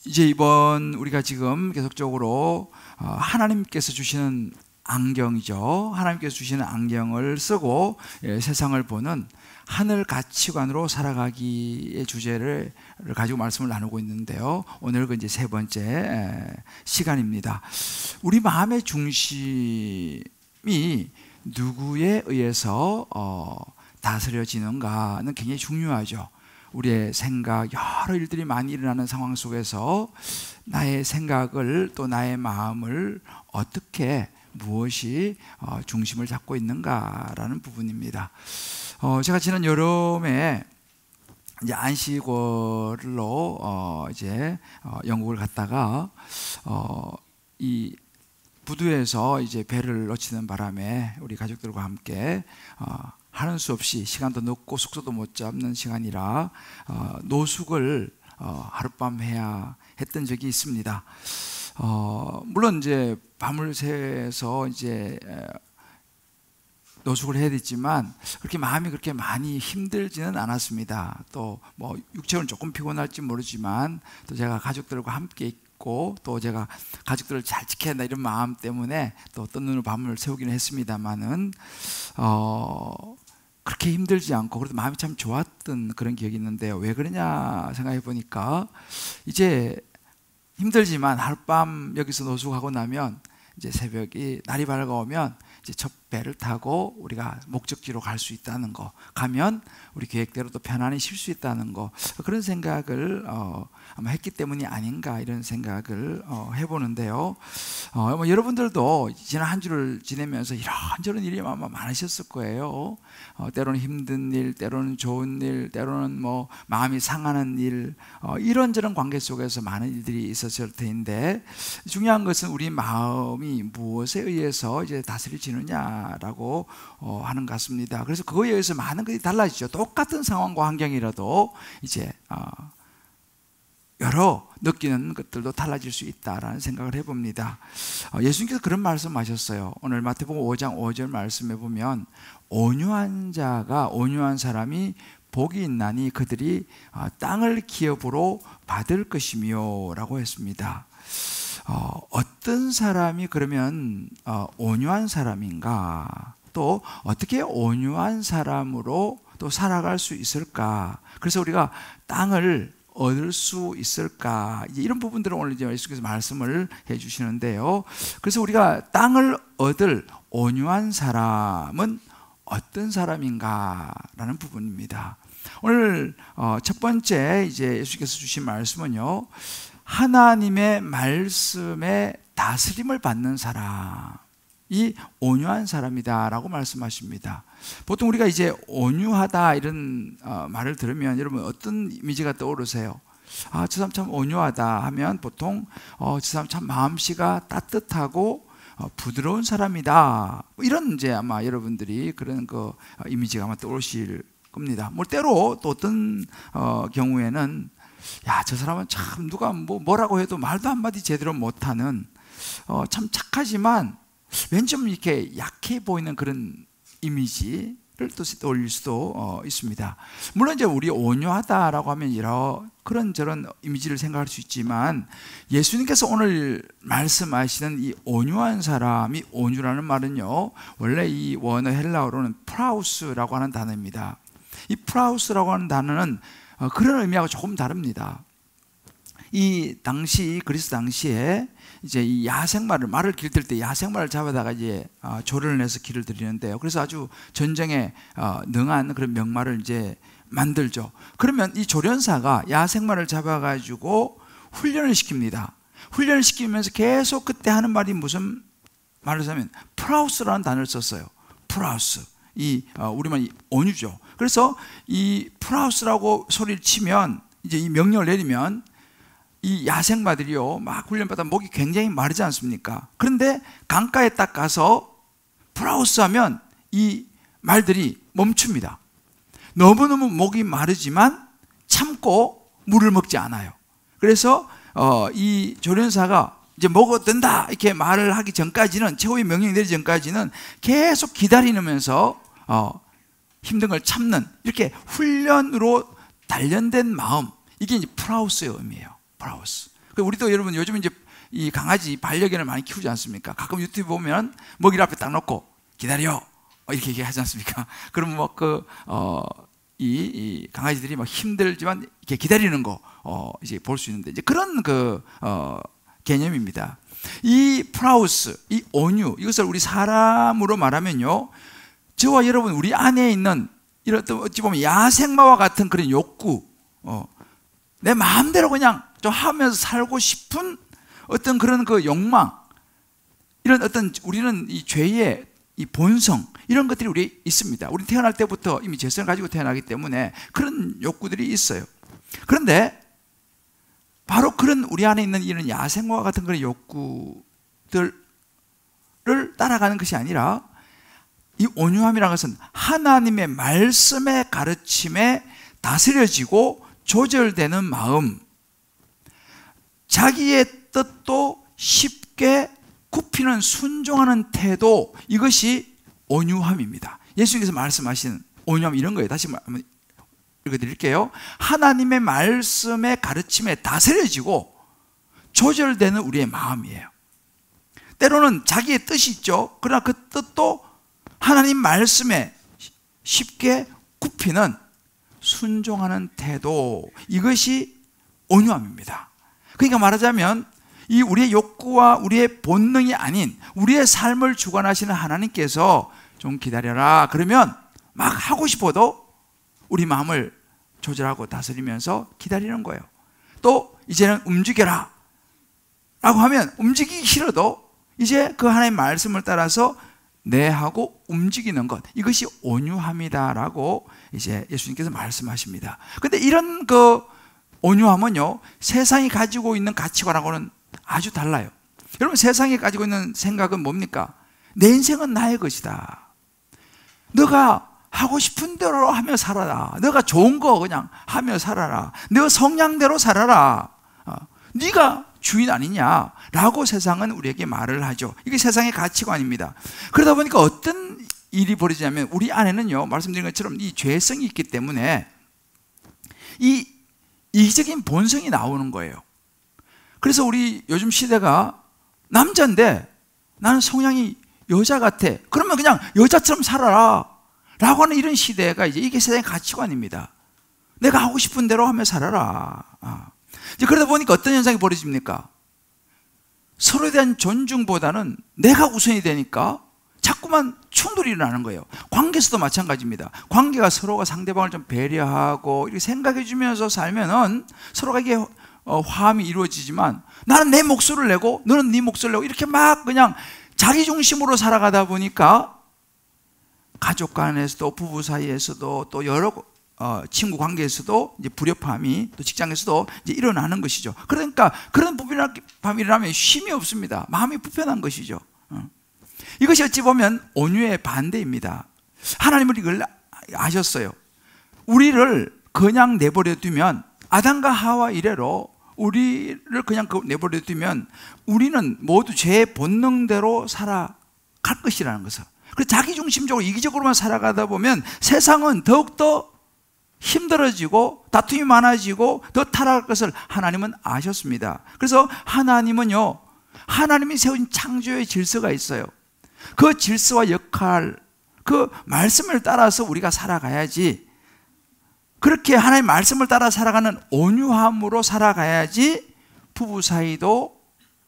이제 이번 우리가 지금 계속적으로 하나님께서 주시는 안경이죠. 하나님께서 주시는 안경을 쓰고 세상을 보는 하늘 가치관으로 살아가기의 주제를 가지고 말씀을 나누고 있는데요. 오늘 그 이제 세 번째 시간입니다. 우리 마음의 중심이 누구에 의해서 다스려지는가는 굉장히 중요하죠. 우리의 생각, 여러 일들이 많이 일어나는 상황 속에서 나의 생각을 또 나의 마음을 어떻게 무엇이 중심을 잡고 있는가라는 부분입니다. 제가 지난 여름에 이제 안식월로 이제 영국을 갔다가 이 부두에서 이제 배를 놓치는 바람에 우리 가족들과 함께 하는 수 없이 시간도 늦고 숙소도 못 잡는 시간이라 노숙을 하룻밤 해야 했던 적이 있습니다. 물론 이제 밤을 새서 이제 노숙을 해야 됐지만 그렇게 마음이 그렇게 많이 힘들지는 않았습니다. 또 뭐 육체는 조금 피곤할지 모르지만 또 제가 가족들과 함께 있고 또 제가 가족들을 잘 지켜야 한다 이런 마음 때문에 또 어떤 눈으로 밤을 새우기는 했습니다만은 그렇게 힘들지 않고 그래도 마음이 참 좋았던 그런 기억이 있는데요. 왜 그러냐 생각해 보니까 이제 힘들지만 하룻밤 여기서 노숙하고 나면 이제 새벽이 날이 밝아오면 이제 첫 배를 타고 우리가 목적지로 갈 수 있다는 거, 가면 우리 계획대로 또 편안히 쉴 수 있다는 거, 그런 생각을 아마 했기 때문이 아닌가 이런 생각을 해보는데요. 뭐 여러분들도 지난 한 주를 지내면서 이런저런 일이 아마 많으셨을 거예요. 때로는 힘든 일, 때로는 좋은 일, 때로는 뭐 마음이 상하는 일, 이런저런 관계 속에서 많은 일들이 있었을 텐데 중요한 것은 우리 마음이 무엇에 의해서 이제 다스려지느냐라고 하는 것 같습니다. 그래서 그거에 의해서 많은 것이 달라지죠. 똑같은 상황과 환경이라도 이제 여러 느끼는 것들도 달라질 수 있다라는 생각을 해봅니다. 예수님께서 그런 말씀하셨어요. 오늘 마태복음 5장 5절 말씀에 보면 온유한 사람이 복이 있나니 그들이 땅을 기업으로 받을 것이며 라고 했습니다. 어떤 사람이 그러면 온유한 사람인가? 또 어떻게 온유한 사람으로 또 살아갈 수 있을까? 그래서 우리가 땅을 얻을 수 있을까? 이런 부분들을 오늘 이제 예수께서 말씀을 해주시는데요. 그래서 우리가 땅을 얻을 온유한 사람은 어떤 사람인가라는 부분입니다. 오늘 첫 번째 이제 예수께서 주신 말씀은요, 하나님의 말씀에 다스림을 받는 사람이 온유한 사람이다라고 말씀하십니다. 보통 우리가 이제 온유하다 이런 말을 들으면 여러분 어떤 이미지가 떠오르세요? 저 사람 참 온유하다 하면 보통 저 사람 참 마음씨가 따뜻하고 부드러운 사람이다, 이런 이제 아마 여러분들이 그런 그 이미지가 아마 떠오르실 겁니다. 뭐 때로 또 어떤 경우에는 저 사람은 참 누가 뭐라고 해도 말도 한마디 제대로 못하는 참 착하지만 왠지 좀 이렇게 약해 보이는 그런 이미지를 또 떠올릴 수도 있습니다. 물론 이제 우리 온유하다라고 하면 여러 그런저런 이미지를 생각할 수 있지만 예수님께서 오늘 말씀하시는 이 온유한 사람이, 온유라는 말은요 원래 이 원어 헬라어로는 프라우스라고 하는 단어입니다. 이 프라우스라고 하는 단어는 그런 의미하고 조금 다릅니다. 이 당시 그리스 당시에 이제 이 말을 기를 때 야생마를 잡아다가 이제 조련을 내서 기를 드리는데요. 그래서 아주 전쟁에 능한 그런 명마를 이제 만들죠. 그러면 이 조련사가 야생마를 잡아가지고 훈련을 시킵니다. 훈련을 시키면서 계속 그때 하는 말이 무슨 말을 하면 프라우스라는 단어를 썼어요. 프라우스. 우리만 온유죠. 그래서 이 프라우스라고 소리를 치면 이제 이 명령을 내리면 이 야생마들이요 막 훈련받아 목이 굉장히 마르지 않습니까? 그런데 강가에 딱 가서 프라우스 하면 이 말들이 멈춥니다. 너무너무 목이 마르지만 참고 물을 먹지 않아요. 그래서 이 조련사가 이제 먹어도 된다 이렇게 말을 하기 전까지는, 최후의 명령이 내리기 전까지는 계속 기다리면서 힘든 걸 참는, 이렇게 훈련으로 단련된 마음, 이게 이제 프라우스의 의미예요. 브라우스. 우리도 여러분 요즘 이제 이 강아지 반려견을 많이 키우지 않습니까? 가끔 유튜브 보면 먹이를 앞에 딱 놓고 기다려 이렇게 얘기하지 않습니까? 그럼 뭐 이 강아지들이 막 힘들지만 이렇게 기다리는 거 이제 볼 수 있는데 이제 그런 개념입니다. 이 프라우스, 이 온유, 이것을 우리 사람으로 말하면요, 저와 여러분 우리 안에 있는 이런 어찌 보면 야생마와 같은 그런 욕구, 내 마음대로 그냥 좀 하면서 살고 싶은 어떤 그런 그 욕망, 이런 어떤 우리는 이 죄의 이 본성, 이런 것들이 우리 있습니다. 우리 태어날 때부터 이미 죄성을 가지고 태어나기 때문에 그런 욕구들이 있어요. 그런데 바로 그런 우리 안에 있는 이런 야생마와 같은 그런 욕구들을 따라가는 것이 아니라 이 온유함이라는 것은 하나님의 말씀의 가르침에 다스려지고 조절되는 마음, 자기의 뜻도 쉽게 굽히는 순종하는 태도, 이것이 온유함입니다. 예수님께서 말씀하신 온유함 이런 거예요. 다시 한번 읽어드릴게요. 하나님의 말씀의 가르침에 다스려지고 조절되는 우리의 마음이에요. 때로는 자기의 뜻이 있죠. 그러나 그 뜻도 하나님 말씀에 쉽게 굽히는 순종하는 태도, 이것이 온유함입니다. 그러니까 말하자면 이 우리의 욕구와 우리의 본능이 아닌 우리의 삶을 주관하시는 하나님께서 좀 기다려라 그러면 막 하고 싶어도 우리 마음을 조절하고 다스리면서 기다리는 거예요. 또 이제는 움직여라 라고 하면 움직이기 싫어도 이제 그 하나님의 말씀을 따라서 네 하고 움직이는 것, 이것이 온유함이다라고 이제 예수님께서 말씀하십니다. 근데 이런 그 온유함은요, 세상이 가지고 있는 가치관하고는 아주 달라요. 여러분, 세상이 가지고 있는 생각은 뭡니까? 내 인생은 나의 것이다. 너가 하고 싶은 대로 하며 살아라. 너가 좋은 거 그냥 하며 살아라. 너 성향대로 살아라. 네가 주인 아니냐라고 세상은 우리에게 말을 하죠. 이게 세상의 가치관입니다. 그러다 보니까 어떤 일이 벌어지냐면 우리 안에는요, 말씀드린 것처럼 이 죄성이 있기 때문에 이 이기적인 본성이 나오는 거예요. 그래서 우리 요즘 시대가 남자인데 나는 성향이 여자 같아. 그러면 그냥 여자처럼 살아라 라고 하는 이런 시대가 이게 세상의 가치관입니다. 내가 하고 싶은 대로 하며 살아라. 이제 그러다 보니까 어떤 현상이 벌어집니까? 서로에 대한 존중보다는 내가 우선이 되니까 자꾸만 충돌이 일어나는 거예요. 관계에서도 마찬가지입니다. 관계가 서로가 상대방을 좀 배려하고 이렇게 생각해 주면서 살면은 서로가 이게 화합이 이루어지지만 나는 내 목소리를 내고 너는 네 목소리를 내고 이렇게 막 그냥 자기 중심으로 살아가다 보니까 가족 간에서도 부부 사이에서도 또 여러 친구 관계에서도 이제 불협화음이 또 직장에서도 이제 일어나는 것이죠. 그러니까 그런 불협화음이 일어나면 쉼이 없습니다. 마음이 불편한 것이죠. 이것이 어찌 보면 온유의 반대입니다. 하나님은 이걸 아셨어요. 우리를 그냥 내버려 두면, 아담과 하와 이래로 우리를 그냥 내버려 두면 우리는 모두 죄의 본능대로 살아갈 것이라는 것을. 그래서 자기중심적으로 이기적으로만 살아가다 보면 세상은 더욱더 힘들어지고 다툼이 많아지고 더 타락할 것을 하나님은 아셨습니다. 그래서 하나님은요, 하나님이 세운 창조의 질서가 있어요. 그 질서와 역할, 그 말씀을 따라서 우리가 살아가야지, 그렇게 하나님의 말씀을 따라 살아가는 온유함으로 살아가야지 부부 사이도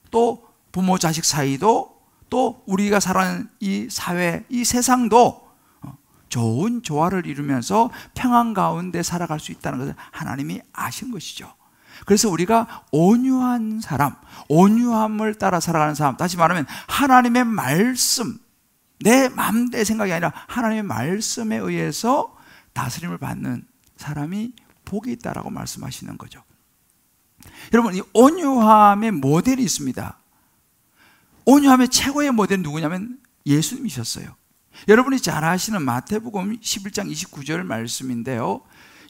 또 부모 자식 사이도 또 우리가 살아가는 이 사회, 이 세상도 좋은 조화를 이루면서 평안 가운데 살아갈 수 있다는 것을 하나님이 아신 것이죠. 그래서 우리가 온유한 사람, 온유함을 따라 살아가는 사람, 다시 말하면 하나님의 말씀, 내 마음, 내 생각이 아니라 하나님의 말씀에 의해서 다스림을 받는 사람이 복이 있다라고 말씀하시는 거죠. 여러분, 이 온유함의 모델이 있습니다. 온유함의 최고의 모델은 누구냐면 예수님이셨어요. 여러분이 잘 아시는 마태복음 11장 29절 말씀인데요,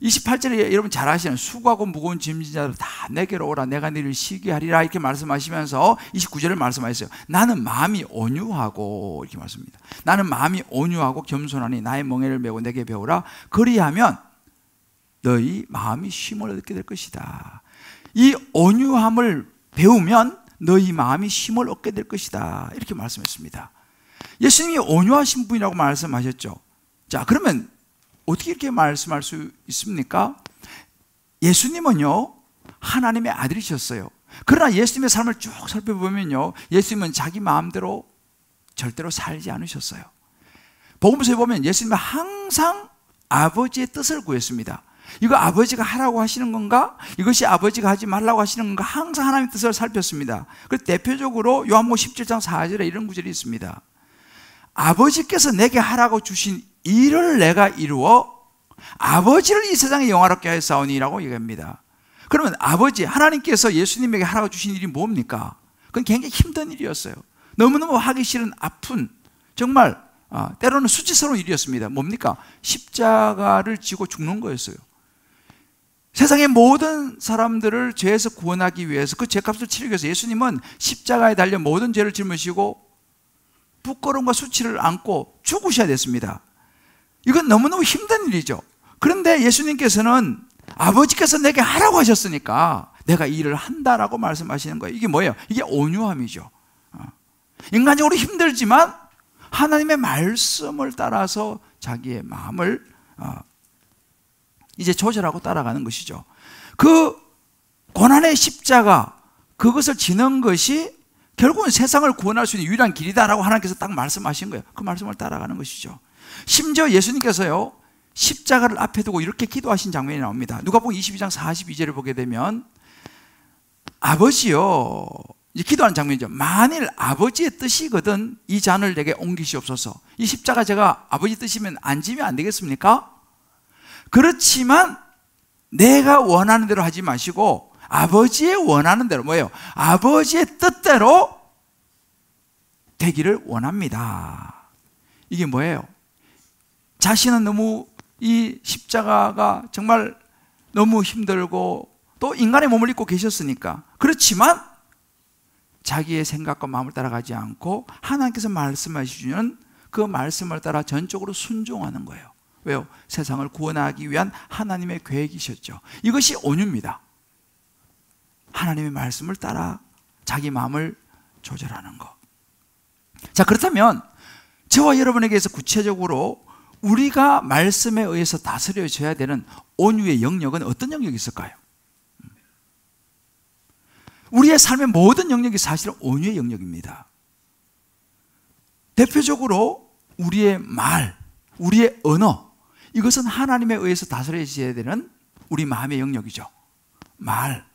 28절에 여러분 잘 아시는 수고하고 무거운 짐진 자들 다 내게로 오라 내가 너희를 쉬게 하리라 이렇게 말씀하시면서 29절을 말씀하셨어요. 나는 마음이 온유하고, 이렇게 말씀합니다. 나는 마음이 온유하고 겸손하니 나의 멍에를 메고 내게 배우라. 그리하면 너희 마음이 쉼을 얻게 될 것이다. 이 온유함을 배우면 너희 마음이 쉼을 얻게 될 것이다. 이렇게 말씀했습니다. 예수님이 온유하신 분이라고 말씀하셨죠. 자, 그러면 어떻게 이렇게 말씀할 수 있습니까? 예수님은요, 하나님의 아들이셨어요. 그러나 예수님의 삶을 쭉 살펴보면요, 예수님은 자기 마음대로 절대로 살지 않으셨어요. 복음서에 보면 예수님은 항상 아버지의 뜻을 구했습니다. 이거 아버지가 하라고 하시는 건가? 이것이 아버지가 하지 말라고 하시는 건가? 항상 하나님의 뜻을 살폈습니다. 그래서 대표적으로 요한복음 17장 4절에 이런 구절이 있습니다. 아버지께서 내게 하라고 주신 일을 내가 이루어 아버지를 이 세상에 영화롭게 하였사오니라고 얘기합니다. 그러면 아버지, 하나님께서 예수님에게 하라고 주신 일이 뭡니까? 그건 굉장히 힘든 일이었어요. 너무너무 하기 싫은 아픈, 정말 때로는 수치스러운 일이었습니다. 뭡니까? 십자가를 지고 죽는 거였어요. 세상의 모든 사람들을 죄에서 구원하기 위해서, 그 죄값을 치르기 위해서 예수님은 십자가에 달려 모든 죄를 짊으시고 부끄러움과 수치를 안고 죽으셔야 됐습니다. 이건 너무너무 힘든 일이죠. 그런데 예수님께서는 아버지께서 내게 하라고 하셨으니까 내가 이 일을 한다라고 말씀하시는 거예요. 이게 뭐예요? 이게 온유함이죠. 인간적으로 힘들지만 하나님의 말씀을 따라서 자기의 마음을 이제 조절하고 따라가는 것이죠. 그 고난의 십자가, 그것을 지는 것이 결국은 세상을 구원할 수 있는 유일한 길이다라고 하나님께서 딱 말씀하신 거예요. 그 말씀을 따라가는 것이죠. 심지어 예수님께서요, 십자가를 앞에 두고 이렇게 기도하신 장면이 나옵니다. 누가복음 22장 42절을 보게 되면 아버지요, 이제 기도하는 장면이죠. 만일 아버지의 뜻이거든 이 잔을 내게 옮기시옵소서. 이 십자가 제가 아버지 뜻이면 안 지면 안 되겠습니까? 그렇지만 내가 원하는 대로 하지 마시고 아버지의 원하는 대로, 뭐예요? 아버지의 뜻대로 되기를 원합니다. 이게 뭐예요? 자신은 너무 이 십자가가 정말 너무 힘들고 또 인간의 몸을 입고 계셨으니까, 그렇지만 자기의 생각과 마음을 따라가지 않고 하나님께서 말씀하시는 그 말씀을 따라 전적으로 순종하는 거예요. 왜요? 세상을 구원하기 위한 하나님의 계획이셨죠. 이것이 온유입니다. 하나님의 말씀을 따라 자기 마음을 조절하는 것. 자, 그렇다면 저와 여러분에게서 구체적으로 우리가 말씀에 의해서 다스려져야 되는 온유의 영역은 어떤 영역이 있을까요? 우리의 삶의 모든 영역이 사실은 온유의 영역입니다. 대표적으로 우리의 말, 우리의 언어, 이것은 하나님에 의해서 다스려져야 되는 우리 마음의 영역이죠. 말,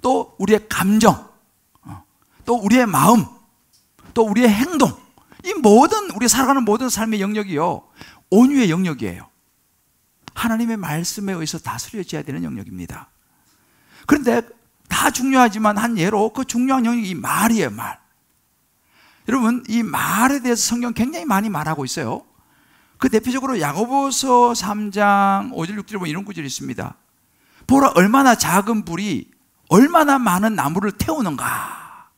또 우리의 감정, 또 우리의 마음, 또 우리의 행동, 이 모든 우리 살아가는 모든 삶의 영역이요, 온유의 영역이에요. 하나님의 말씀에 의해서 다스려져야 되는 영역입니다. 그런데 다 중요하지만 한 예로 그 중요한 영역이 이 말이에요. 말. 여러분, 이 말에 대해서 성경 굉장히 많이 말하고 있어요. 그 대표적으로 야고보서 3장 5절 6절에 보면 이런 구절이 있습니다. 보라, 얼마나 작은 불이 얼마나 많은 나무를 태우는가.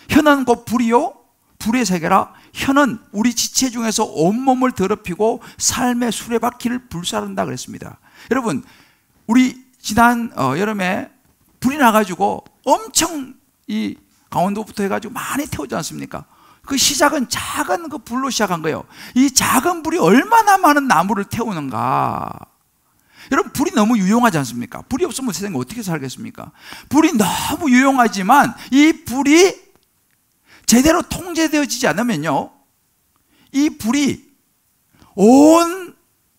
혀는 곧 불이요 불의 세계라. 혀는 우리 지체 중에서 온몸을 더럽히고 삶의 수레바퀴를 불사른다 그랬습니다. 여러분, 우리 지난 여름에 불이 나가지고 엄청 이 강원도부터 해가지고 많이 태우지 않습니까? 그 시작은 작은 그 불로 시작한 거예요. 이 작은 불이 얼마나 많은 나무를 태우는가. 여러분, 불이 너무 유용하지 않습니까? 불이 없으면 세상에 어떻게 살겠습니까? 불이 너무 유용하지만 이 불이 제대로 통제되어지지 않으면요, 이 불이 온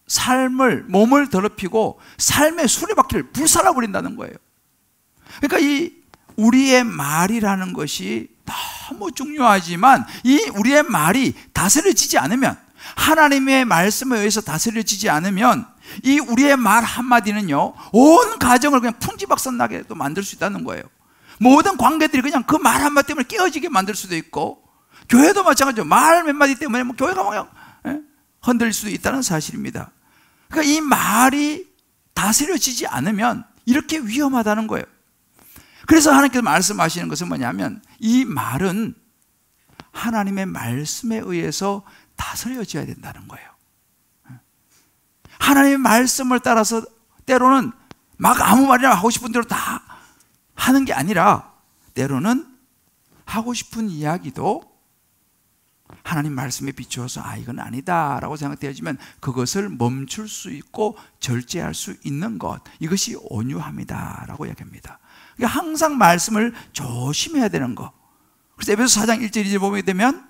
삶을, 몸을 더럽히고 삶의 수레바퀴를 불살라 버린다는 거예요. 그러니까 이 우리의 말이라는 것이 너무 중요하지만 이 우리의 말이 다스려지지 않으면, 하나님의 말씀에 의해서 다스려지지 않으면 이 우리의 말 한마디는요, 온 가정을 그냥 풍지박산나게 또 만들 수 있다는 거예요. 모든 관계들이 그냥 그 말 한마디 때문에 깨어지게 만들 수도 있고, 교회도 마찬가지죠. 말 몇 마디 때문에 뭐 교회가 그냥 흔들릴 수도 있다는 사실입니다. 그러니까 이 말이 다스려지지 않으면 이렇게 위험하다는 거예요. 그래서 하나님께서 말씀하시는 것은 뭐냐면, 이 말은 하나님의 말씀에 의해서 다스려져야 된다는 거예요. 하나님의 말씀을 따라서 때로는 막 아무 말이나 하고 싶은 대로 다 하는 게 아니라 때로는 하고 싶은 이야기도 하나님 말씀에 비추어서 이건 아니다 라고 생각되어지면 그것을 멈출 수 있고 절제할 수 있는 것, 이것이 온유함이다 라고 이야기합니다. 그러니까 항상 말씀을 조심해야 되는 것. 그래서 에베소 4장 1절 2절 보게 되면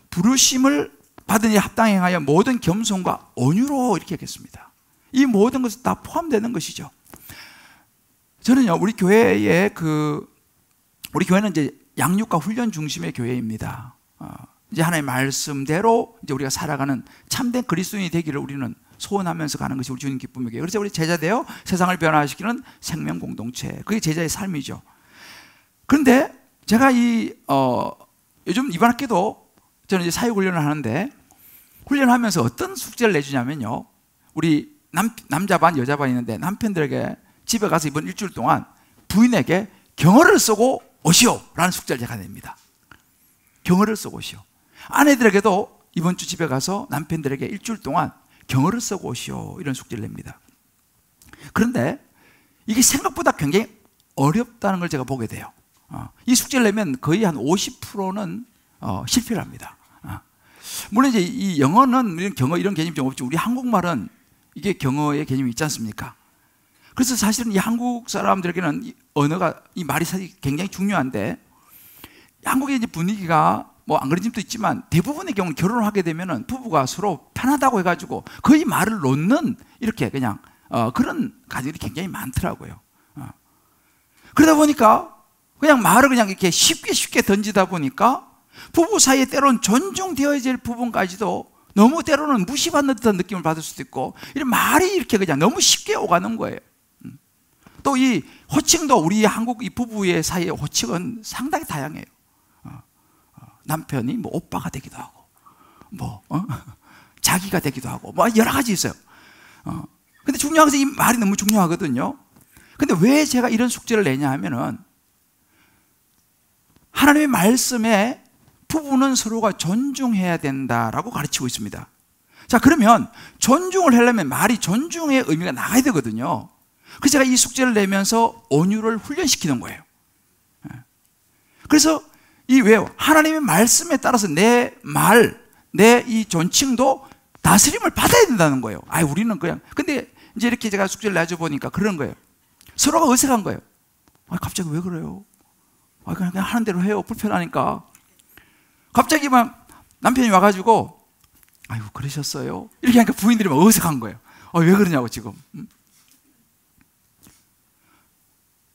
부르심을 받은 이 합당히 행하여 모든 겸손과 온유로 이렇게 하겠습니다. 이 모든 것이 다 포함되는 것이죠. 저는요, 우리 교회에 우리 교회는 이제 양육과 훈련 중심의 교회입니다. 이제 하나님의 말씀대로 이제 우리가 살아가는 참된 그리스도인이 되기를 우리는 소원하면서 가는 것이 우리 주님 기쁨이에요. 그래서 우리 제자되어 세상을 변화시키는 생명 공동체, 그게 제자의 삶이죠. 그런데 제가 요즘 이번 학기도 저는 이제 사육 훈련을 하는데, 훈련하면서 어떤 숙제를 내주냐면요, 우리 남자 반 여자 반 있는데 남편들에게 집에 가서 이번 일주일 동안 부인에게 경어를 쓰고 오시오 라는 숙제를 제가 냅니다. 경어를 쓰고 오시오. 아내들에게도 이번 주 집에 가서 남편들에게 일주일 동안 경어를 쓰고 오시오, 이런 숙제를 냅니다. 그런데 이게 생각보다 굉장히 어렵다는 걸 제가 보게 돼요. 이 숙제를 내면 거의 한 50%는 실패를 합니다. 물론 이제 이 영어는 경어 이런 개념이 좀 없죠. 우리 한국말은 이게 경어의 개념이 있지 않습니까? 그래서 사실은 이 한국 사람들에게는 이 언어가, 이 말이 사실 굉장히 중요한데, 한국의 이제 분위기가 뭐 안 그런 집도 있지만 대부분의 경우는 결혼을 하게 되면은 부부가 서로 편하다고 해가지고 거의 말을 놓는 이렇게 그냥 그런 가정들이 굉장히 많더라고요. 그러다 보니까 그냥 말을 그냥 이렇게 쉽게 던지다 보니까 부부 사이에 때로는 존중되어야 될 부분까지도 너무 때로는 무시받는 듯한 느낌을 받을 수도 있고, 이런 말이 이렇게 그냥 너무 쉽게 오가는 거예요. 또 이 호칭도 우리 한국 이 부부의 사이의 호칭은 상당히 다양해요. 남편이 뭐 오빠가 되기도 하고, 자기가 되기도 하고, 뭐 여러 가지 있어요. 근데 중요한 것은 이 말이 너무 중요하거든요. 근데 왜 제가 이런 숙제를 내냐 하면은, 하나님의 말씀에 부부는 서로가 존중해야 된다라고 가르치고 있습니다. 자, 그러면 존중을 하려면 말이 존중의 의미가 나가야 되거든요. 그래서 제가 이 숙제를 내면서 온유를 훈련시키는 거예요. 그래서 왜요? 하나님의 말씀에 따라서 내 말, 내 이 존칭도 다스림을 받아야 된다는 거예요. 우리는 그냥. 근데 이제 이렇게 제가 숙제를 내줘보니까 그런 거예요. 서로가 어색한 거예요. 갑자기 왜 그래요? 그냥 하는 대로 해요. 불편하니까. 갑자기 막 남편이 와가지고, 그러셨어요? 이렇게 하니까 부인들이 막 어색한 거예요. 왜 그러냐고 지금.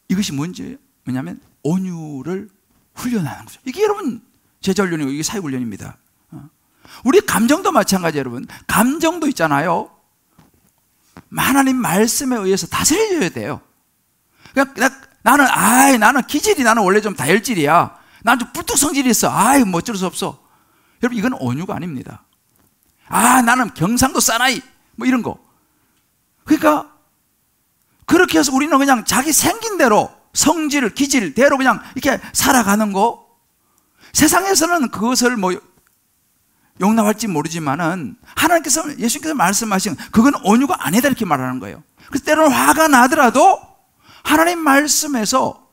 이것이 뭐냐면 온유를 훈련하는 거죠. 이게 여러분 제자훈련이고 이게 사육훈련입니다. 우리 감정도 마찬가지예요. 여러분, 감정도 있잖아요. 하나님 말씀에 의해서 다스려져야 돼요. 그러니까 나는 기질이, 나는 원래 좀 다혈질이야. 나는 좀 불뚝성질이 있어. 뭐 어쩔 수 없어. 여러분, 이건 온유가 아닙니다. 나는 경상도 사나이, 뭐 이런 거. 그러니까 그렇게 해서 우리는 그냥 자기 생긴 대로 성질, 기질대로 그냥 이렇게 살아가는 거. 세상에서는 그것을 뭐 용납할지 모르지만은 하나님께서, 예수님께서 말씀하신 그건 온유가 아니다 이렇게 말하는 거예요. 그래서 때로는 화가 나더라도 하나님 말씀에서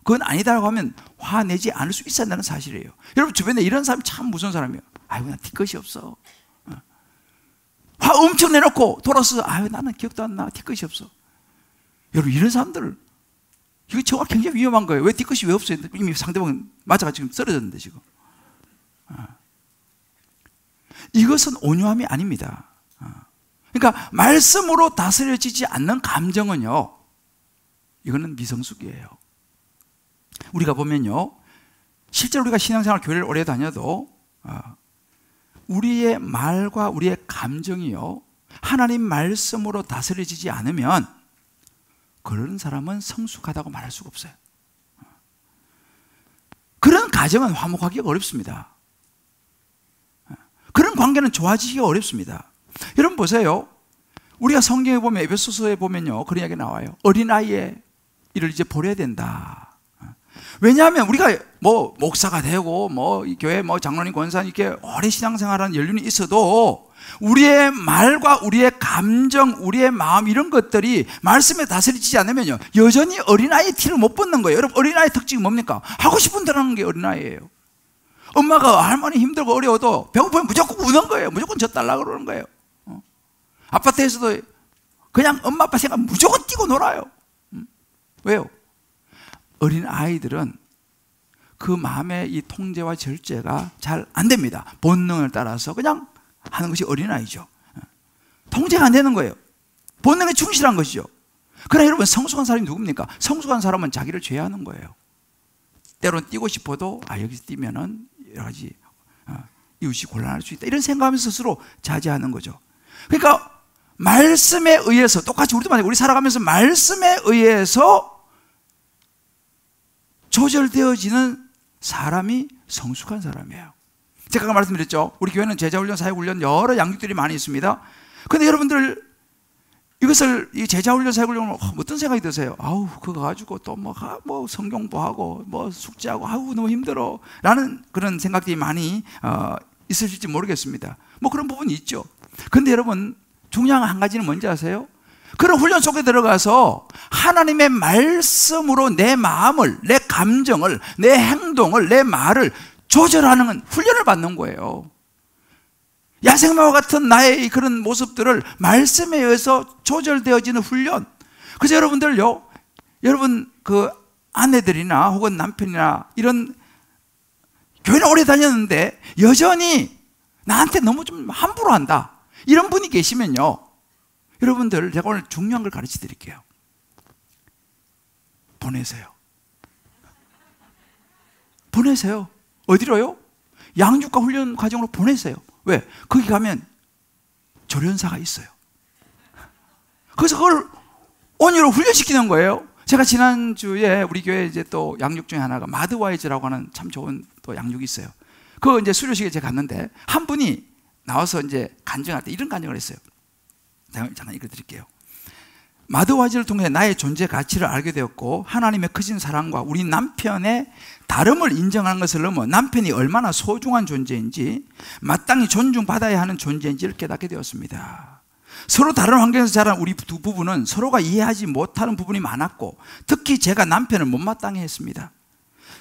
그건 아니다라고 하면 화내지 않을 수 있어야 한다는 사실이에요. 여러분 주변에 이런 사람이 참 무서운 사람이에요. 나 뒤끝이 없어. 화 엄청 내놓고 돌아서 나는 기억도 안 나. 뒤끝이 없어. 여러분, 이런 사람들, 이거 정말 굉장히 위험한 거예요. 왜 뒤끝이 왜 없어요? 이미 상대방은 맞아가지고 지금 쓰러졌는데 지금. 이것은 온유함이 아닙니다. 그러니까 말씀으로 다스려지지 않는 감정은요, 이거는 미성숙이에요. 우리가 보면요, 실제로 우리가 신앙생활 교회를 오래 다녀도 우리의 말과 우리의 감정이요, 하나님 말씀으로 다스려지지 않으면 그런 사람은 성숙하다고 말할 수가 없어요. 그런 가정은 화목하기가 어렵습니다. 그런 관계는 좋아지기가 어렵습니다. 여러분 보세요. 우리가 성경에 보면, 에베소서에 보면요, 그런 이야기 나와요. 어린아이의 일을 이제 버려야 된다. 왜냐하면 우리가 뭐 목사가 되고 뭐 이 교회 뭐 장로님 권사님 이렇게 오래 신앙생활하는 연륜이 있어도 우리의 말과 우리의 감정, 우리의 마음 이런 것들이 말씀에 다스리지 않으면요 여전히 어린아이 티를 못 벗는 거예요. 여러분 어린아이 특징이 뭡니까? 하고 싶은 대로 하는 게 어린아이예요. 엄마가 할머니 힘들고 어려워도 배고프면 무조건 우는 거예요. 무조건 젖달라고 그러는 거예요. 아파트에서도 그냥 엄마 아빠 생각 무조건 뛰고 놀아요. 왜요? 어린아이들은 그 마음의 이 통제와 절제가 잘 안 됩니다. 본능을 따라서 그냥 하는 것이 어린아이죠. 통제가 안 되는 거예요. 본능에 충실한 것이죠. 그러나 여러분 성숙한 사람이 누굽니까? 성숙한 사람은 자기를 제어하는 거예요. 때로는 뛰고 싶어도 여기서 뛰면은 여러 가지 이웃이 곤란할 수 있다 이런 생각하면서 스스로 자제하는 거죠. 그러니까 말씀에 의해서 똑같이 우리 살아가면서 말씀에 의해서 조절되어지는 사람이 성숙한 사람이에요. 제가 아까 말씀드렸죠. 우리 교회는 제자훈련, 사역훈련 여러 양육들이 많이 있습니다. 그런데 여러분들 이것을 이 제자훈련, 사역훈련을 어떤 생각이 드세요? 그거 가지고 또 뭐 성경보하고 뭐 숙제하고 너무 힘들어 라는 그런 생각들이 많이 있으실지 모르겠습니다. 뭐 그런 부분이 있죠. 그런데 여러분 중요한 한 가지는 뭔지 아세요? 그런 훈련 속에 들어가서 하나님의 말씀으로 내 마음을, 내 감정을, 내 행동을, 내 말을 조절하는 훈련을 받는 거예요. 야생마와 같은 나의 그런 모습들을 말씀에 의해서 조절되어지는 훈련. 그래서 여러분들요, 여러분 그 아내들이나 혹은 남편이나 이런 교회를 오래 다녔는데 여전히 나한테 너무 좀 함부로 한다 이런 분이 계시면요, 여러분들 제가 오늘 중요한 걸 가르쳐 드릴게요. 보내세요. 보내세요. 어디로요? 양육과 훈련 과정으로 보내세요. 왜? 거기 가면 조련사가 있어요. 그래서 그걸 온유로 훈련시키는 거예요. 제가 지난주에 우리 교회 이제 또 양육 중에 하나가 마드와이즈라고 하는 참 좋은 또 양육이 있어요. 그 이제 수료식에 제가 갔는데 한 분이 나와서 이제 간증할 때 이런 간증을 했어요. 잠깐 읽어드릴게요. 마드와이즈를 통해 나의 존재 가치를 알게 되었고 하나님의 크신 사랑과 우리 남편의 다름을 인정하는 것을 넘어 남편이 얼마나 소중한 존재인지 마땅히 존중받아야 하는 존재인지를 깨닫게 되었습니다. 서로 다른 환경에서 자란 우리 두 부부는 서로가 이해하지 못하는 부분이 많았고 특히 제가 남편을 못마땅해 했습니다.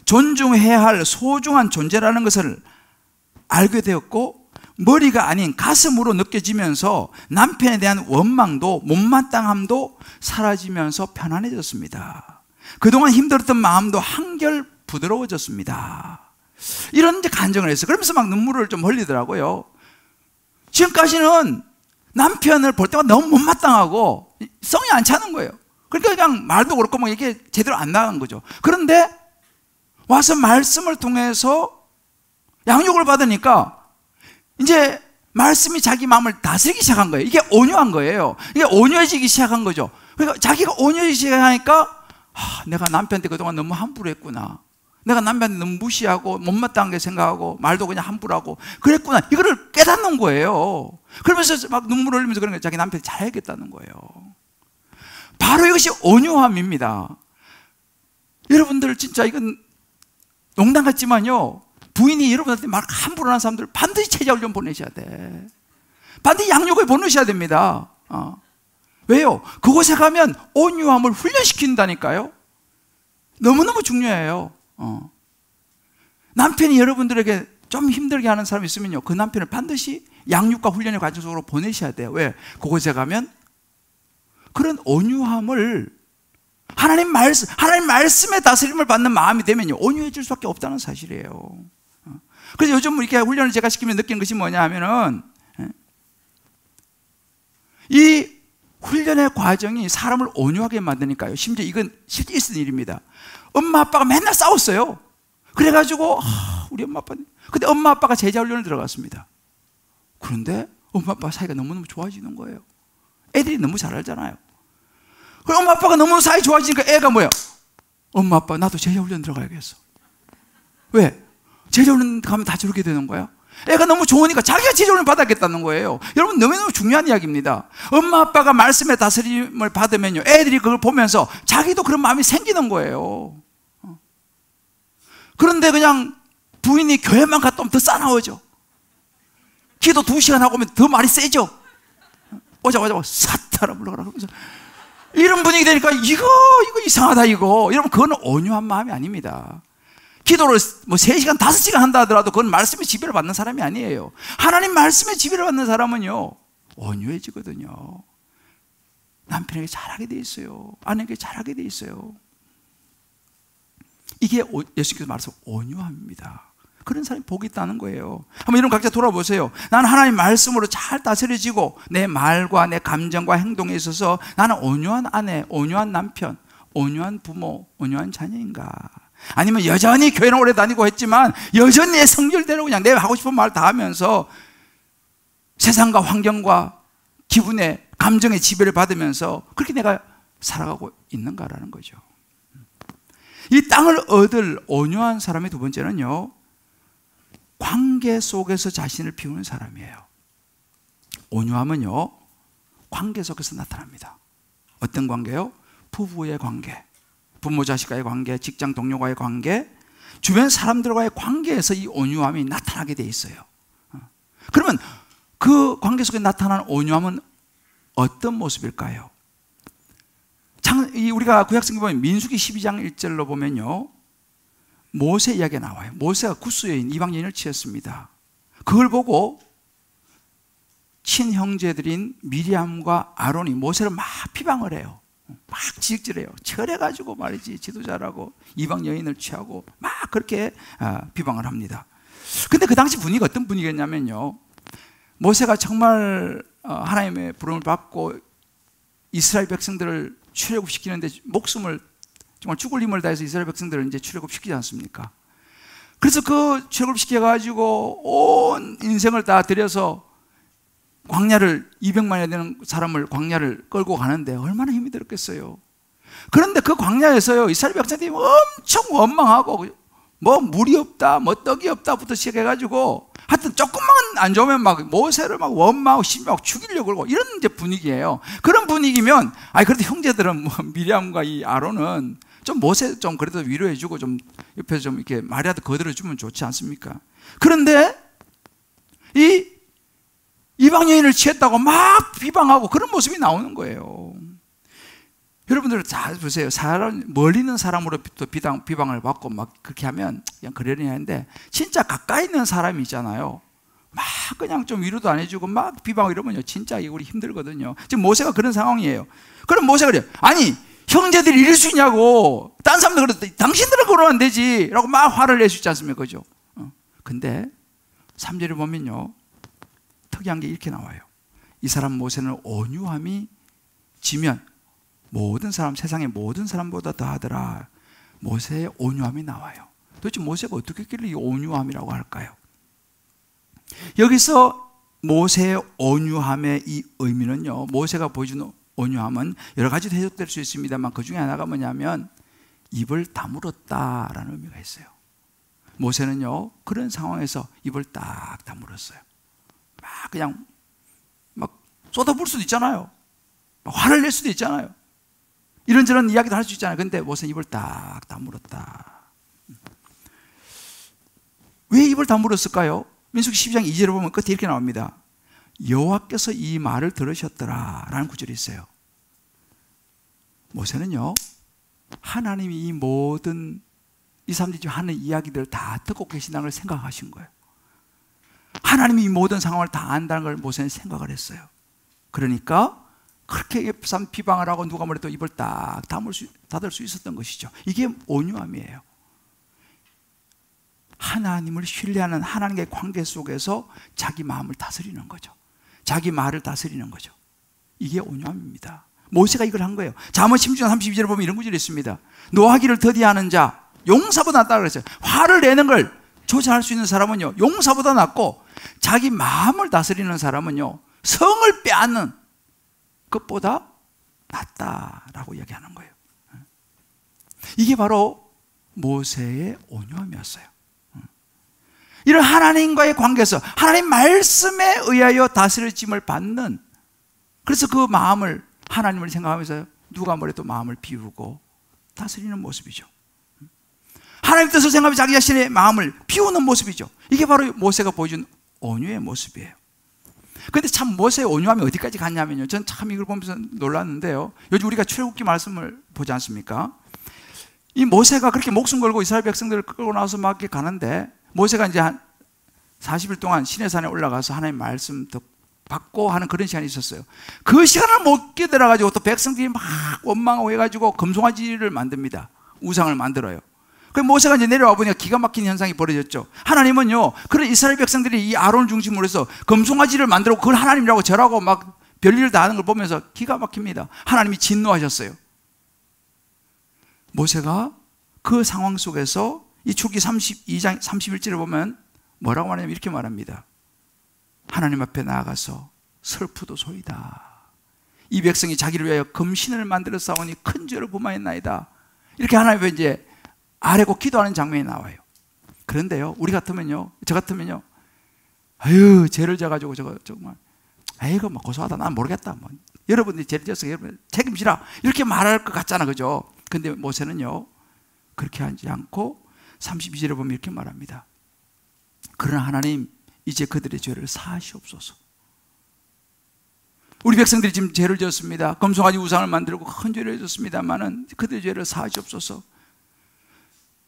존중해야 할 소중한 존재라는 것을 알게 되었고 머리가 아닌 가슴으로 느껴지면서 남편에 대한 원망도 못마땅함도 사라지면서 편안해졌습니다. 그동안 힘들었던 마음도 한결 부드러워졌습니다. 이런 이제 간증을 했어요. 그러면서 막 눈물을 좀 흘리더라고요. 지금까지는 남편을 볼 때마다 너무 못마땅하고 성이 안 차는 거예요. 그러니까 그냥 말도 그렇고 막 이게 제대로 안 나간 거죠. 그런데 와서 말씀을 통해서 양육을 받으니까 이제 말씀이 자기 마음을 다스리기 시작한 거예요. 이게 온유한 거예요. 이게 온유해지기 시작한 거죠. 그러니까 자기가 온유해지기 시작하니까 내가 남편한테 그동안 너무 함부로 했구나. 내가 남편한테 너무 무시하고 못마땅하게 생각하고 말도 그냥 함부로 하고 그랬구나. 이거를 깨닫는 거예요. 그러면서 막 눈물을 흘리면서 그런 거예요. 자기 남편이 잘해야겠다는 거예요. 바로 이것이 온유함입니다. 여러분들 진짜 이건 농담 같지만요, 부인이 여러분한테 말 함부로 하는 사람들 반드시 체자훈련 보내셔야 돼. 반드시 양육을 보내셔야 됩니다. 왜요? 그곳에 가면 온유함을 훈련시킨다니까요. 너무너무 중요해요. 남편이 여러분들에게 좀 힘들게 하는 사람이 있으면요, 그 남편을 반드시 양육과 훈련의 과정 속으로 보내셔야 돼요. 왜? 그곳에 가면 그런 온유함을 하나님 말씀의 다스림을 받는 마음이 되면요, 온유해질 수밖에 없다는 사실이에요. 그래서 요즘 이렇게 훈련을 제가 시키면 느끼는 것이 뭐냐 하면은, 이 훈련의 과정이 사람을 온유하게 만드니까요. 심지어 이건 실제 있었던 일입니다. 엄마 아빠가 맨날 싸웠어요. 그래가지고 우리 엄마 아빠, 근데 엄마 아빠가 제자훈련을 들어갔습니다. 그런데 엄마 아빠 사이가 너무너무 좋아지는 거예요. 애들이 너무 잘 알잖아요. 그럼 엄마 아빠가 너무 사이 좋아지니까 애가 뭐야? 엄마 아빠 나도 제자훈련 들어가야겠어. 왜? 제자훈련 가면 다 저렇게 되는 거야? 애가 너무 좋으니까 자기가 제자훈련 받았겠다는 거예요. 여러분 너무너무 중요한 이야기입니다. 엄마 아빠가 말씀의 다스림을 받으면요, 애들이 그걸 보면서 자기도 그런 마음이 생기는 거예요. 그런데 그냥 부인이 교회만 갔다 오면 더 싸나워져. 기도 2시간 하고 오면 더 말이 세죠. 오자마자 사타라 불러가라 그러면서 이런 분위기 되니까 이거 이상하다 이거. 여러분 그건 온유한 마음이 아닙니다. 기도를 뭐 3시간 5시간 한다 하더라도 그건 말씀에 지배를 받는 사람이 아니에요. 하나님 말씀에 지배를 받는 사람은요 온유해지거든요. 남편에게 잘하게 돼 있어요. 아내에게 잘하게 돼 있어요. 이게 예수께서 말씀 온유함입니다. 그런 사람이 복이 있다는 거예요. 한번 이런 각자 돌아보세요. 나는 하나님 말씀으로 잘 다스려지고 내 말과 내 감정과 행동에 있어서 나는 온유한 아내, 온유한 남편, 온유한 부모, 온유한 자녀인가? 아니면 여전히 교회는 오래 다니고 했지만 여전히 내 성질대로 그냥 내가 하고 싶은 말 다 하면서 세상과 환경과 기분에 감정의 지배를 받으면서 그렇게 내가 살아가고 있는가라는 거죠. 이 땅을 얻을 온유한 사람의 두 번째는요, 관계 속에서 자신을 비우는 사람이에요. 온유함은요 관계 속에서 나타납니다. 어떤 관계요? 부부의 관계, 부모 자식과의 관계, 직장 동료와의 관계, 주변 사람들과의 관계에서 이 온유함이 나타나게 돼 있어요. 그러면 그 관계 속에 나타나는 온유함은 어떤 모습일까요? 우리가 구약성경 보면 민수기 12장 1절로 보면요, 모세 이야기가 나와요. 모세가 구스여인 이방 여인을 취했습니다. 그걸 보고 친형제들인 미리암과 아론이 모세를 막 비방을 해요. 막 지적질해요. 철해가지고 말이지, 지도자라고 이방 여인을 취하고 막 그렇게 비방을 합니다. 근데 그 당시 분위기가 어떤 분위기였냐면요, 모세가 정말 하나님의 부름을 받고 이스라엘 백성들을 출애굽시키는데 목숨을 정말 죽을 힘을 다해서 이스라엘 백성들을 이제 출애굽시키지 않습니까? 그래서 그 출애굽시켜가지고 온 인생을 다 들여서 광야를 200만이 되는 사람을 광야를 끌고 가는데 얼마나 힘이 들었겠어요. 그런데 그 광야에서요 이스라엘 백성들이 엄청 원망하고 뭐 물이 없다, 뭐 떡이 없다부터 시작해가지고 하여튼 조금만 안 좋으면 막 모세를 막 원망하고 심하고 죽이려고 그러고 이런 이제 분위기예요. 그런 분위기면 그래도 형제들은 뭐 미리암과 이 아론은 좀 모세 좀 그래도 위로해주고 좀 옆에서 좀 이렇게 말이라도 거들어주면 좋지 않습니까? 그런데 이 이방 여인을 취했다고 막 비방하고 그런 모습이 나오는 거예요. 여러분들 잘 보세요. 멀리 있는 사람으로부터 비방을 받고 막 그렇게 하면 그냥 그러려니 하는데, 진짜 가까이 있는 사람이 있잖아요. 막 그냥 좀 위로도 안 해주고 막 비방하고 이러면요, 진짜 우리 힘들거든요. 지금 모세가 그런 상황이에요. 그럼 모세가 그래요. 아니, 형제들이 이럴 수 있냐고. 딴 사람들 그러는데 당신들은 그러면 되지. 라고 막 화를 낼 수 있지 않습니까? 그죠? 근데 3절을 보면요, 특이한 게 이렇게 나와요. 이 사람 모세는 온유함이 지면 모든 사람, 세상의 모든 사람보다 더하더라. 모세의 온유함이 나와요. 도대체 모세가 어떻게 했길래 이 온유함이라고 할까요? 여기서 모세의 온유함의 이 의미는요, 모세가 보여주는 온유함은 여러 가지로 해석될 수 있습니다만 그 중에 하나가 뭐냐면 입을 다물었다라는 의미가 있어요. 모세는요 그런 상황에서 입을 딱 다물었어요. 막 그냥 막 쏟아부을 수도 있잖아요. 막 화를 낼 수도 있잖아요. 이런저런 이야기도 할 수 있잖아요. 근데 모세는 입을 딱 다물었다. 왜 입을 다물었을까요? 민수기 12장 2절을 보면 끝에 이렇게 나옵니다. 여호와께서 이 말을 들으셨더라 라는 구절이 있어요. 모세는요 하나님이 이 모든 이 사람들이 지금 하는 이야기들을 다 듣고 계신다는 걸 생각하신 거예요. 하나님이 이 모든 상황을 다 안다는 걸 모세는 생각을 했어요. 그러니까 그렇게 비방을 하고 누가 뭐래도 입을 딱 닫을 수 있었던 것이죠. 이게 온유함이에요. 하나님을 신뢰하는 하나님과의 관계 속에서 자기 마음을 다스리는 거죠. 자기 말을 다스리는 거죠. 이게 온유함입니다. 모세가 이걸 한 거예요. 잠언 16장 32절에 보면 이런 구절이 있습니다. 노하기를 더디하는 자 용사보다 낫다고 그랬어요. 화를 내는 걸 조절할 수 있는 사람은요 용사보다 낫고, 자기 마음을 다스리는 사람은요 성을 빼앗는 것보다 낫다라고 이야기하는 거예요. 이게 바로 모세의 온유함이었어요. 이런 하나님과의 관계에서 하나님 말씀에 의하여 다스려짐을 받는, 그래서 그 마음을 하나님을 생각하면서 누가 뭐래도 마음을 비우고 다스리는 모습이죠. 하나님 뜻을 생각하며 자기 자신의 마음을 비우는 모습이죠. 이게 바로 모세가 보여준 온유의 모습이에요. 근데 참 모세의 온유함이 어디까지 갔냐면요, 전 참 이걸 보면서 놀랐는데요, 요즘 우리가 출애굽기 말씀을 보지 않습니까? 이 모세가 그렇게 목숨 걸고 이스라엘 백성들을 끌고 나와서 막 이렇게 가는데, 모세가 이제 한 40일 동안 시내산에 올라가서 하나님 말씀 받고 하는 그런 시간이 있었어요. 그 시간을 못 깨달아가지고 또 백성들이 막 원망하고 해가지고 금송아지를 만듭니다. 우상을 만들어요. 그 모세가 이제 내려와 보니까 기가 막힌 현상이 벌어졌죠. 하나님은요, 그런 이스라엘 백성들이 이 아론을 중심으로 해서 금송아지를 만들고 그걸 하나님이라고 절하고 막 별일을 다 하는 걸 보면서 기가 막힙니다. 하나님이 진노하셨어요. 모세가 그 상황 속에서 이 출기 32장 31절에 보면 뭐라고 말하냐면 이렇게 말합니다. 하나님 앞에 나아가서 슬프도소이다. 이 백성이 자기를 위하여 금신을 만들어 싸우니 큰 죄를 범하였나이다. 이렇게 하나님 앞에 이제 아뢰고 기도하는 장면이 나와요. 그런데요, 우리 같으면요, 저 같으면요, 아유, 죄를 져가지고 저거 정말, 아이고, 뭐 고소하다. 난 모르겠다. 뭐 여러분들이 죄를 져서 여러분 책임지라. 이렇게 말할 것 같잖아, 그죠? 근데 모세는요, 그렇게 하지 않고 32절에 보면 이렇게 말합니다. 그러나 하나님, 이제 그들의 죄를 사하시옵소서. 우리 백성들이 지금 죄를 지었습니다. 금송아지 우상을 만들고 큰 죄를 지었습니다만은 그들의 죄를 사하시옵소서.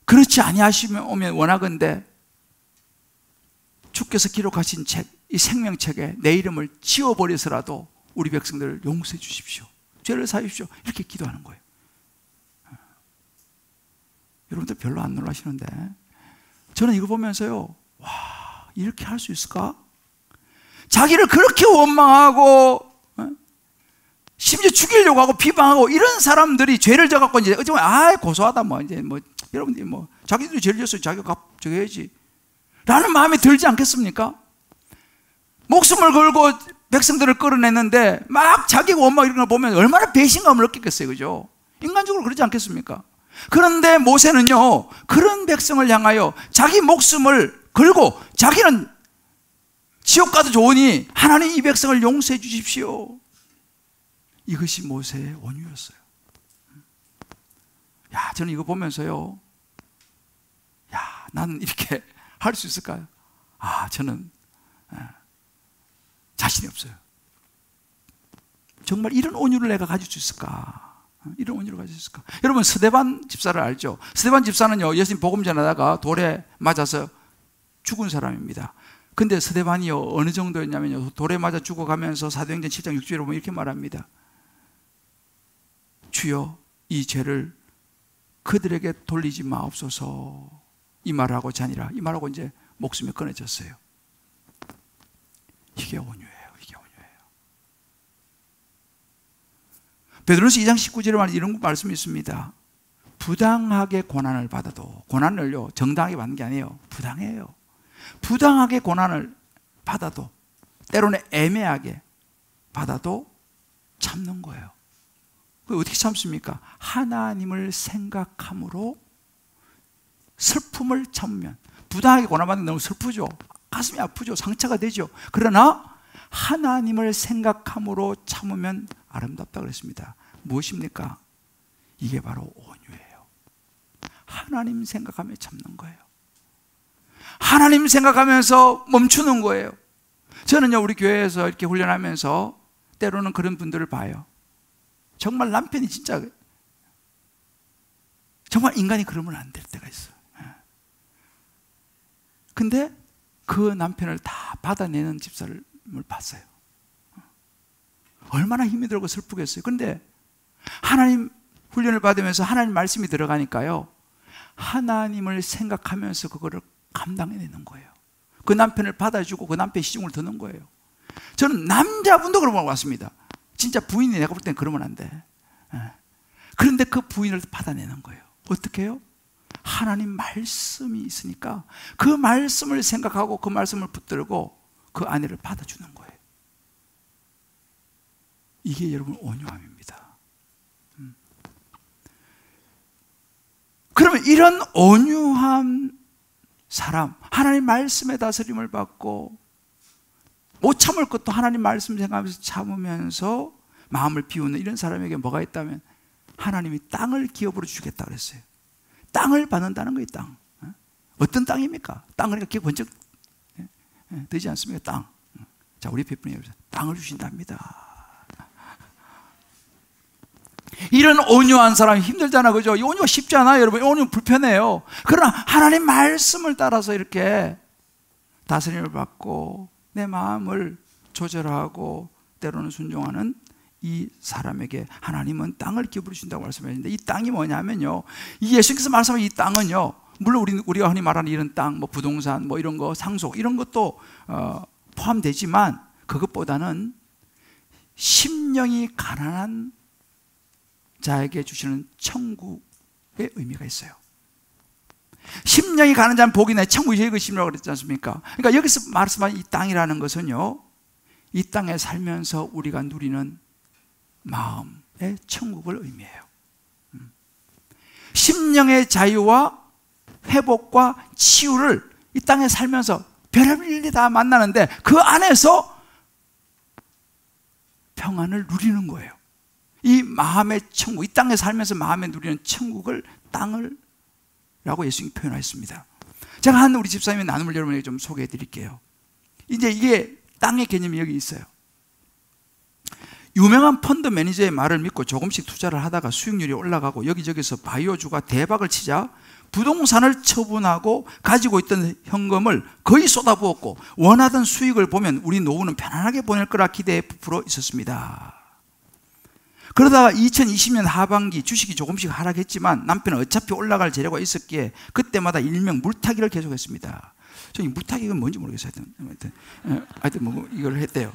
그렇지 아니하시면 오면 원하건대 주께서 기록하신 책, 이 생명책에 내 이름을 지워버려서라도 우리 백성들을 용서해 주십시오. 죄를 사하십시오. 이렇게 기도하는 거예요. 여러분들 별로 안 놀라시는데 저는 이거 보면서요, 와, 이렇게 할 수 있을까? 자기를 그렇게 원망하고 심지어 죽이려고 하고 비방하고 이런 사람들이 죄를 져갖고 이제 어쩌면 고소하다 뭐 이제 뭐 여러분들이 뭐 자기들이 죄를 졌어요. 자기가 갚아야지 라는 마음이 들지 않겠습니까? 목숨을 걸고 백성들을 끌어냈는데 막 자기가 원망 이런 걸 보면 얼마나 배신감을 느끼겠어요, 그죠? 인간적으로 그러지 않겠습니까? 그런데 모세는요, 그런 백성을 향하여 자기 목숨을 걸고 자기는 지옥 가도 좋으니 하나님 이 백성을 용서해 주십시오. 이것이 모세의 온유였어요. 야, 저는 이거 보면서요, 야, 나는 이렇게 할 수 있을까요? 저는 자신이 없어요. 정말 이런 온유를 내가 가질 수 있을까? 이런 온유를 가질 수 있을까? 여러분, 스데반 집사를 알죠? 스데반 집사는요, 예수님 복음 전하다가 돌에 맞아서 죽은 사람입니다. 근데 스데반이요, 어느 정도였냐면요, 돌에 맞아 죽어가면서 사도행전 7장 6절에 보면 이렇게 말합니다. 주여, 이 죄를 그들에게 돌리지 마옵소서. 이 말을 하고 자니라. 이 말하고 이제 목숨이 끊어졌어요. 이게 온유예요. 이게 온유예요. 베드로서 2장 19절에 말하는 이런 말씀이 있습니다. 부당하게 고난을 받아도, 고난을요, 정당하게 받는 게 아니에요. 부당해요. 부당하게 고난을 받아도, 때로는 애매하게 받아도 참는 거예요. 어떻게 참습니까? 하나님을 생각함으로 슬픔을 참으면, 부당하게 고난받는 게 너무 슬프죠. 가슴이 아프죠. 상처가 되죠. 그러나 하나님을 생각함으로 참으면 아름답다고 그랬습니다. 무엇입니까? 이게 바로 온유예요. 하나님 생각하며 참는 거예요. 하나님 생각하면서 멈추는 거예요. 저는요, 우리 교회에서 이렇게 훈련하면서 때로는 그런 분들을 봐요. 정말 남편이 진짜, 정말 인간이 그러면 안 될 때가 있어요. 근데 그 남편을 다 받아내는 집사를 봤어요. 얼마나 힘이 들고 슬프겠어요. 근데 하나님 훈련을 받으면서 하나님 말씀이 들어가니까요, 하나님을 생각하면서 그거를 감당해내는 거예요. 그 남편을 받아주고 그 남편의 시중을 듣는 거예요. 저는 남자분도 그런 걸 봤습니다. 진짜 부인이 내가 볼 땐 그러면 안 돼. 그런데 그 부인을 받아내는 거예요. 어떻게 해요? 하나님 말씀이 있으니까 그 말씀을 생각하고 그 말씀을 붙들고 그 아내를 받아주는 거예요. 이게 여러분 온유함입니다. 그러면 이런 온유한 사람, 하나님 말씀에 다스림을 받고 못 참을 것도 하나님 말씀 생각하면서 참으면서 마음을 비우는 이런 사람에게 뭐가 있다면 하나님이 땅을 기업으로 주겠다 그랬어요. 땅을 받는다는 거예요. 땅. 어떤 땅입니까? 땅 그러니까 기업 번쩍 되지 않습니까? 땅. 자, 우리 베푸는 땅을 주신답니다. 이런 온유한 사람이 힘들잖아, 그죠? 이 온유가 쉽지 않아요, 여러분. 온유 불편해요. 그러나 하나님 말씀을 따라서 이렇게 다스림을 받고 내 마음을 조절하고 때로는 순종하는 이 사람에게 하나님은 땅을 기업으로 준다고 말씀하셨는데, 이 땅이 뭐냐면요, 이 예수님께서 말씀하신 이 땅은요, 물론 우리가 흔히 말하는 이런 땅, 뭐 부동산, 뭐 이런 거, 상속 이런 것도 포함되지만 그것보다는 심령이 가난한 자에게 주시는 천국의 의미가 있어요. 심령이 가난한 자는 복이 내 천국이 제일 심이라고 그랬지 않습니까? 그러니까 여기서 말씀한 이 땅이라는 것은요, 이 땅에 살면서 우리가 누리는 마음의 천국을 의미해요. 심령의 자유와 회복과 치유를 이 땅에 살면서 별의별 일이 다 만나는데 그 안에서 평안을 누리는 거예요. 이 마음의 천국, 이 땅에 살면서 마음에 누리는 천국을 땅을 라고 예수님이 표현하였습니다. 제가 한 우리 집사님의 나눔을 여러분에게 좀 소개해 드릴게요. 이제 이게 땅의 개념이 여기 있어요. 유명한 펀드 매니저의 말을 믿고 조금씩 투자를 하다가 수익률이 올라가고 여기저기서 바이오주가 대박을 치자 부동산을 처분하고 가지고 있던 현금을 거의 쏟아부었고 원하던 수익을 보면 우리 노후는 편안하게 보낼 거라 기대에 부풀어 있었습니다. 그러다가 2020년 하반기 주식이 조금씩 하락했지만 남편은 어차피 올라갈 재료가 있었기에 그때마다 일명 물타기를 계속했습니다. 저는 물타기가 뭔지 모르겠어요. 하여튼 뭐 이걸 했대요.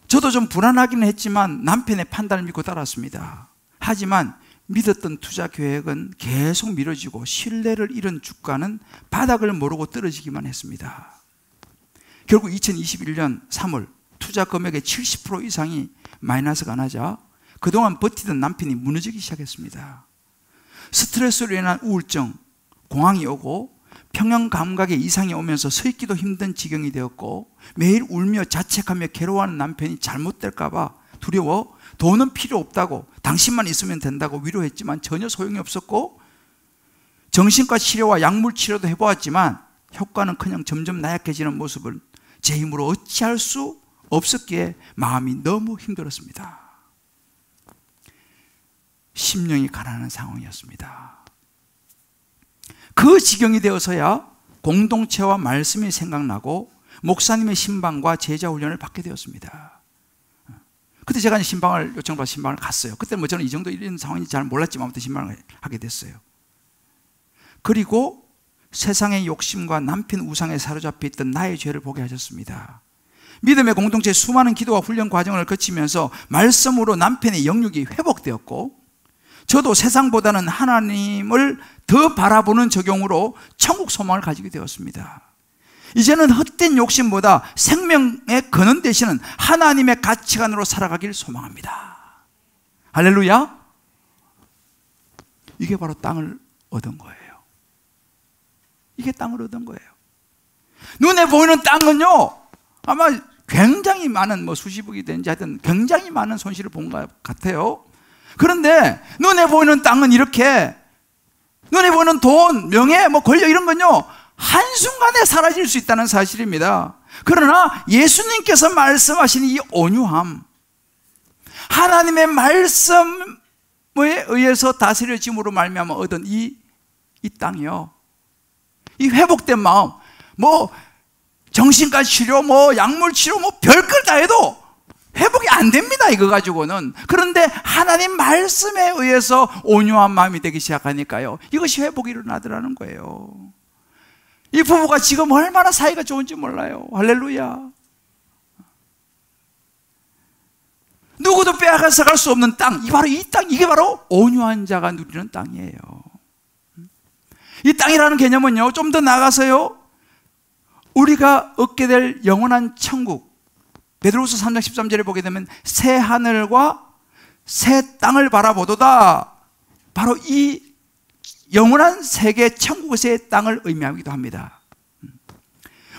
저도 좀 불안하기는 했지만 남편의 판단을 믿고 따랐습니다. 하지만 믿었던 투자 계획은 계속 미뤄지고 신뢰를 잃은 주가는 바닥을 모르고 떨어지기만 했습니다. 결국 2021년 3월 투자 금액의 70% 이상이 마이너스가 나자 그동안 버티던 남편이 무너지기 시작했습니다. 스트레스로 인한 우울증, 공황이 오고 평형 감각에 이상이 오면서 서 있기도 힘든 지경이 되었고 매일 울며 자책하며 괴로워하는 남편이 잘못될까 봐 두려워 돈은 필요 없다고 당신만 있으면 된다고 위로했지만 전혀 소용이 없었고 정신과 치료와 약물 치료도 해보았지만 효과는커녕 점점 나약해지는 모습을 제 힘으로 어찌할 수 없었기에 마음이 너무 힘들었습니다. 심령이 가난한 상황이었습니다. 그 지경이 되어서야 공동체와 말씀이 생각나고 목사님의 신방과 제자 훈련을 받게 되었습니다. 그때 제가 신방을 요청받아서 신방을 갔어요. 그때 뭐 저는 이 정도 이런 상황인지 잘 몰랐지만 아무튼 신방을 하게 됐어요. 그리고 세상의 욕심과 남편 우상에 사로잡혀 있던 나의 죄를 보게 하셨습니다. 믿음의 공동체의 수많은 기도와 훈련 과정을 거치면서 말씀으로 남편의 영육이 회복되었고 저도 세상보다는 하나님을 더 바라보는 적용으로 천국 소망을 가지게 되었습니다. 이제는 헛된 욕심보다 생명의 근원 되시는 하나님의 가치관으로 살아가길 소망합니다. 할렐루야. 이게 바로 땅을 얻은 거예요. 이게 땅을 얻은 거예요. 눈에 보이는 땅은요 아마 굉장히 많은 뭐 수십억이 되는지 하여튼 굉장히 많은 손실을 본 것 같아요. 그런데 눈에 보이는 땅은 이렇게 눈에 보이는 돈, 명예, 뭐 권력 이런 건요 한순간에 사라질 수 있다는 사실입니다. 그러나 예수님께서 말씀하신 이 온유함, 하나님의 말씀에 의해서 다스려짐으로 말미암아 얻은 이 땅이요, 이 회복된 마음, 뭐 정신과 치료, 뭐 약물 치료, 뭐 별걸 다 해도 회복이 안 됩니다, 이거 가지고는. 그런데 하나님 말씀에 의해서 온유한 마음이 되기 시작하니까요 이것이 회복이 일어나더라는 거예요. 이 부부가 지금 얼마나 사이가 좋은지 몰라요. 할렐루야. 누구도 빼앗아서 갈 수 없는 땅, 이 땅, 이게 바로 온유한 자가 누리는 땅이에요. 이 땅이라는 개념은요 좀 더 나아가서요 우리가 얻게 될 영원한 천국, 베드로후서 3장 13절에 보게 되면 새 하늘과 새 땅을 바라보도다, 바로 이 영원한 세계 천국의 새 땅을 의미하기도 합니다.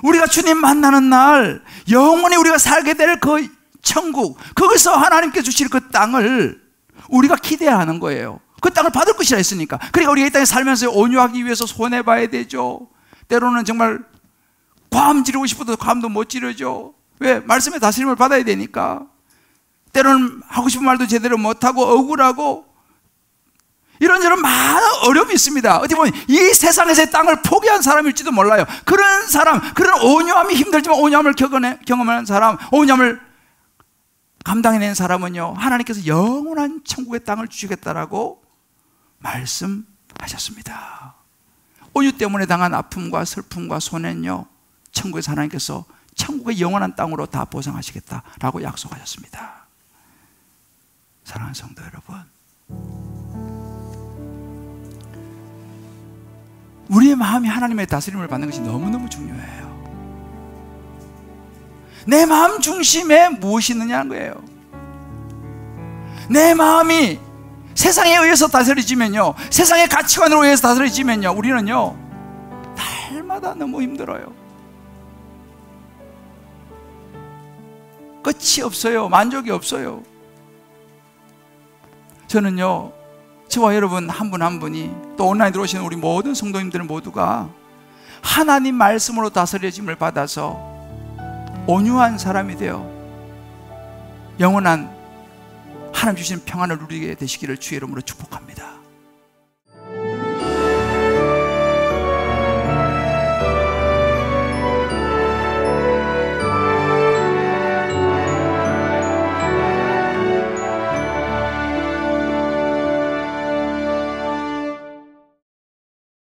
우리가 주님 만나는 날 영원히 우리가 살게 될 그 천국, 거기서 하나님께 주실 그 땅을 우리가 기대하는 거예요. 그 땅을 받을 것이라 했으니까. 그러니까 우리가 이 땅에 살면서 온유하기 위해서 손해봐야 되죠. 때로는 정말 괌 지르고 싶어도 괌도 못 지르죠. 왜? 말씀의 다스림을 받아야 되니까. 때로는 하고 싶은 말도 제대로 못하고 억울하고 이런저런 많은 어려움이 있습니다. 어떻게 보면 이 세상에서의 땅을 포기한 사람일지도 몰라요. 그런 사람, 그런 온유함이 힘들지만 온유함을 경험하는 사람, 온유함을 감당해낸 사람은요, 하나님께서 영원한 천국의 땅을 주시겠다라고 말씀하셨습니다. 온유 때문에 당한 아픔과 슬픔과 손해는요, 천국에서 하나님께서 천국의 영원한 땅으로 다 보상하시겠다라고 약속하셨습니다. 사랑하는 성도 여러분, 우리의 마음이 하나님의 다스림을 받는 것이 너무너무 중요해요. 내 마음 중심에 무엇이 있느냐는 거예요. 내 마음이 세상에 의해서 다스려지면요, 세상의 가치관으로 의해서 다스려지면요, 우리는요 날마다 너무 힘들어요. 끝이 없어요. 만족이 없어요. 저는요, 저와 여러분 한 분 한 분이, 또 온라인으로 오시는 우리 모든 성도님들 모두가 하나님 말씀으로 다스려짐을 받아서 온유한 사람이 되어 영원한 하나님 주신 평안을 누리게 되시기를 주의 이름으로 축복합니다.